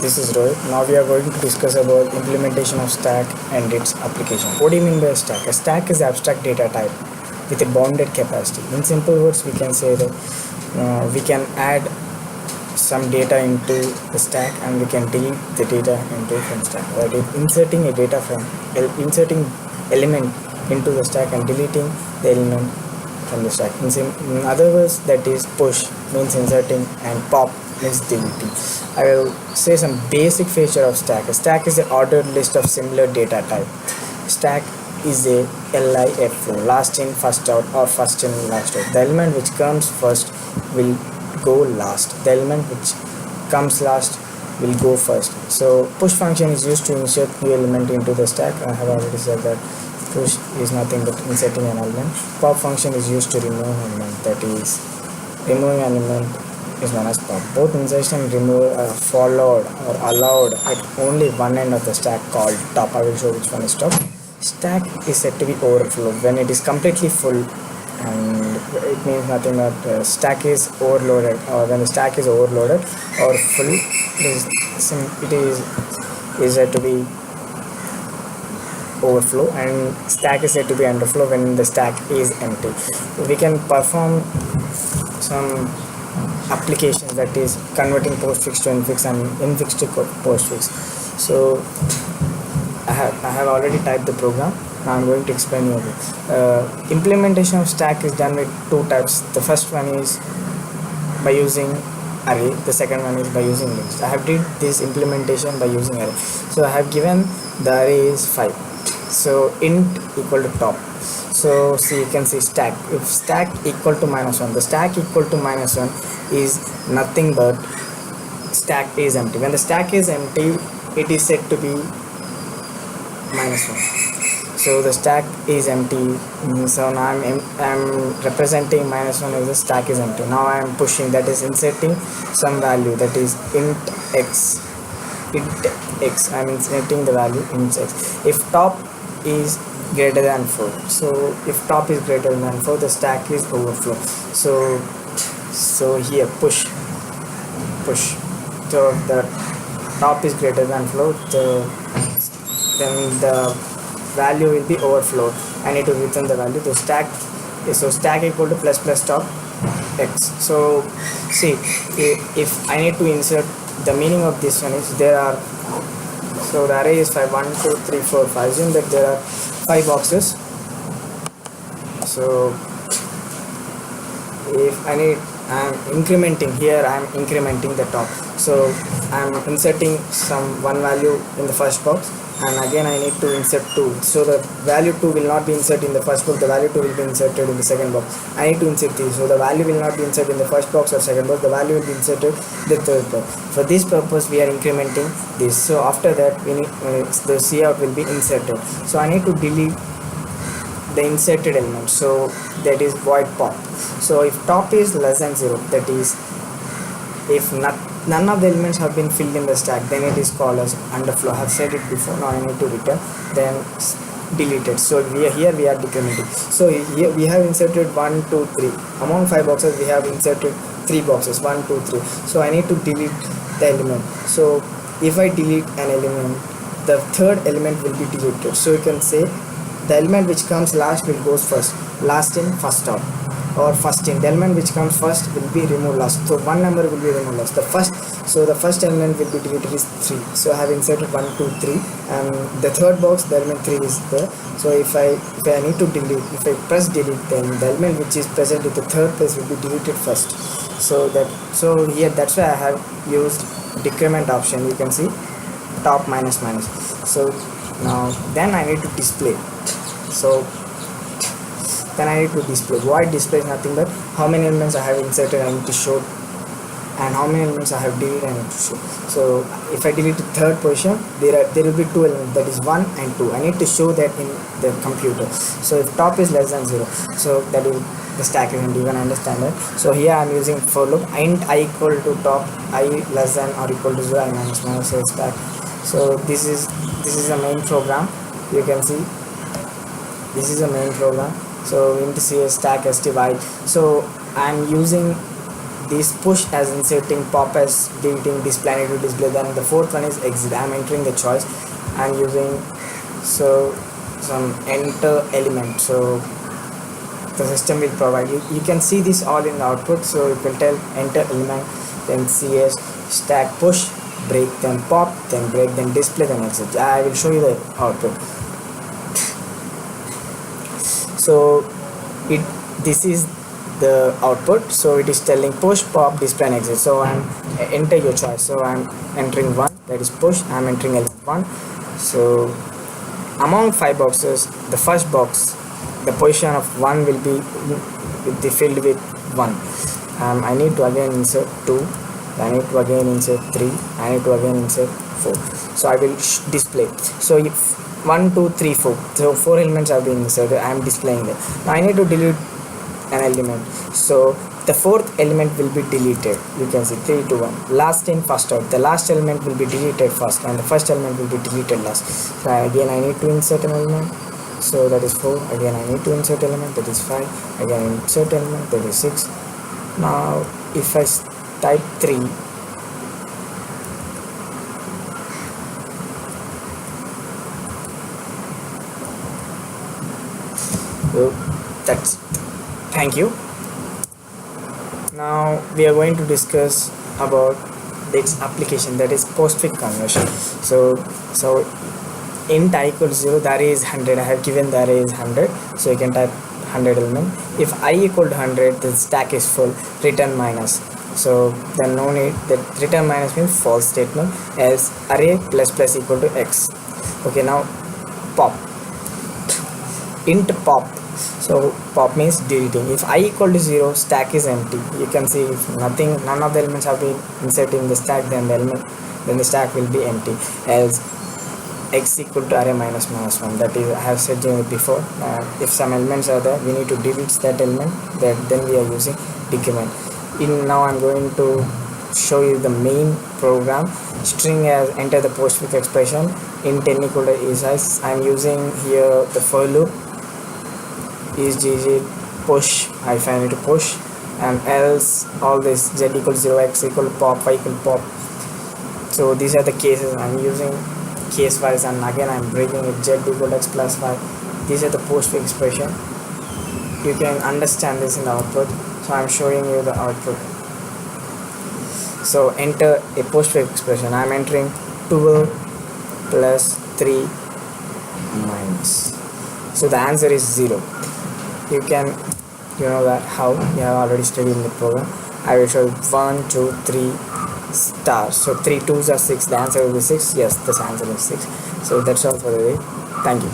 This is Rohit. Now we are going to discuss about implementation of stack and its application. What do you mean by a stack? A stack is abstract data type with a bounded capacity. In simple words, we can say that we can add some data into the stack and we can delete the data into from stack. That is inserting element into the stack and deleting the element from the stack. In other words, that is push means inserting and pop means deleting. I will say some basic feature of stack. A stack is an ordered list of similar data type. Stack is a LIF flow, last in first out or first in last out. The element which comes first will go last. The element which comes last will go first. So push function is used to insert new element into the stack. I have already said that push is nothing but inserting an element. Pop function is used to remove an element. That is, removing an element is known as pop. Both insertion and removal are followed or allowed at only one end of the stack called top. I will show which one is top. Stack is said to be overflow when it is completely full, and it means nothing but stack is overloaded, or when the stack is overloaded or full, it is said to be overflow, and stack is said to be underflow when the stack is empty. We can perform some applications, that is converting postfix to infix and infix to postfix. So I have already typed the program. Now I'm going to explain you it. Implementation of stack is done with two types. The first one is by using array, the second one is by using links. I have did this implementation by using array. So I have given the array is 5. So int equal to top. So see, you can see stack. If stack equal to -1, the stack equal to -1 is nothing but stack is empty. When the stack is empty, it is said to be -1. So the stack is empty. So now I'm representing -1 as the stack is empty. Now I am pushing, that is inserting some value, that is int x. I'm inserting the value int x. If top is greater than 4, so if top is greater than 4, the stack is overflow. So here push. So the top is greater than 4, then the value will be overflow. I need to return the value. The stack equal to plus top x. So see, if I need to insert, the meaning of this one is there are, so the array is 5, 1 2 3 4 5. Assume that there are 5 boxes. So if I'm incrementing here, I'm incrementing the top. So I'm inserting some one value in the first box, and again I need to insert 2. So the value 2 will not be inserted in the first box, the value 2 will be inserted in the second box. I need to insert 3, so the value will not be inserted in the first box or second box, the value will be inserted in the third box. For this purpose we are incrementing this. So after that we need the cout will be inserted. So I need to delete the inserted element, so that is void pop. So if top is less than 0, that is if none of the elements have been filled in the stack, then it is called as underflow. I have said it before. Now I need to return, then deleted. So we are decrementing. So here we have inserted 1 2 3 among 5 boxes. We have inserted 3 boxes, 1 2 3. So I need to delete the element. So if I delete an element, the third element will be deleted. So you can say the element which comes last will goes first, last in first out, or first in. The element which comes first will be removed last. So one number will be removed last. The first element will be deleted is 3. So I have inserted 1 2 3, and the third box, the element 3 is there. So if I need to delete, if I press delete, then the element which is present in the third place will be deleted first. So here, that's why I have used decrement option. You can see top minus. So now then I need to display. So then I need to display. Void display is nothing but how many elements I have inserted I need to show, and how many elements I have deleted I need to show. So if I delete the third position, there will be 2 elements, that is 1 and 2. I need to show that in the computer. So if top is less than 0, so that is the stack is empty. You can understand that. So here I am using for loop int I equal to top, I less than or equal to 0, I minus so stack. So this is the main program. You can see this is a main program. So int cs stack st void. So I am using this push as inserting, pop as deleting, display to display. Then the fourth one is exit. I'm entering the choice. I'm using some enter element. So the system will provide you can see this all in the output. So it will tell enter element, then cs stack push, break, then pop, then break, then display, then exit. I will show you the output. So this is the output. So it is telling push, pop, display, and exit. So I'm enter your choice. So I'm entering 1, that is push. I'm entering element 1. So among 5 boxes, the first box, the position of 1 will be filled with 1. I need to again insert 2. I need to again insert 3. I need to again insert 4. So I will display. So if 1 2 3 4, so 4 elements have been inserted, I am displaying them. Now I need to delete an element. So the fourth element will be deleted. You can see 3 2 1, last in first out. The last element will be deleted first and the first element will be deleted last. So again I need to insert an element. So that is 4. Again I need to insert element, that is 5. Again insert element, that is 6. Now if I type 3, so that's it. Thank you. Now we are going to discuss about its application, that is postfix conversion. So int I equals 0, the array is 100. I have given the array is 100, so you can type 100 element. If I equal to 100, the stack is full, return minus. So then no need, that return minus means false statement, else array plus plus equal to x. Okay, now pop, int pop. So pop means deleting. If I equal to 0, stack is empty. You can see if none of the elements have been inserted in the stack, then the stack will be empty. Else x equal to array minus minus 1. That is, I have said before, if some elements are there, we need to delete that element, then we are using decrement. Now I'm going to show you the main program. String as enter the postfix expression, int n equal to is as. I'm using here the for loop is gg push, I find it to push, and else all this z equals 0, x equal to pop, y equal to pop. So these are the cases I'm using case wise, and again I'm breaking it, z equal to x plus y. These are the postfix expression. You can understand this in the output, so I'm showing you the output. So enter a postfix expression. I'm entering 12 plus 3 minus, so the answer is 0. You know that how you have already studied in the program. I will show 1 2 3 stars. So 3 2s are 6. The answer will be 6. Yes, this answer is 6. So that's all for the day. Thank you.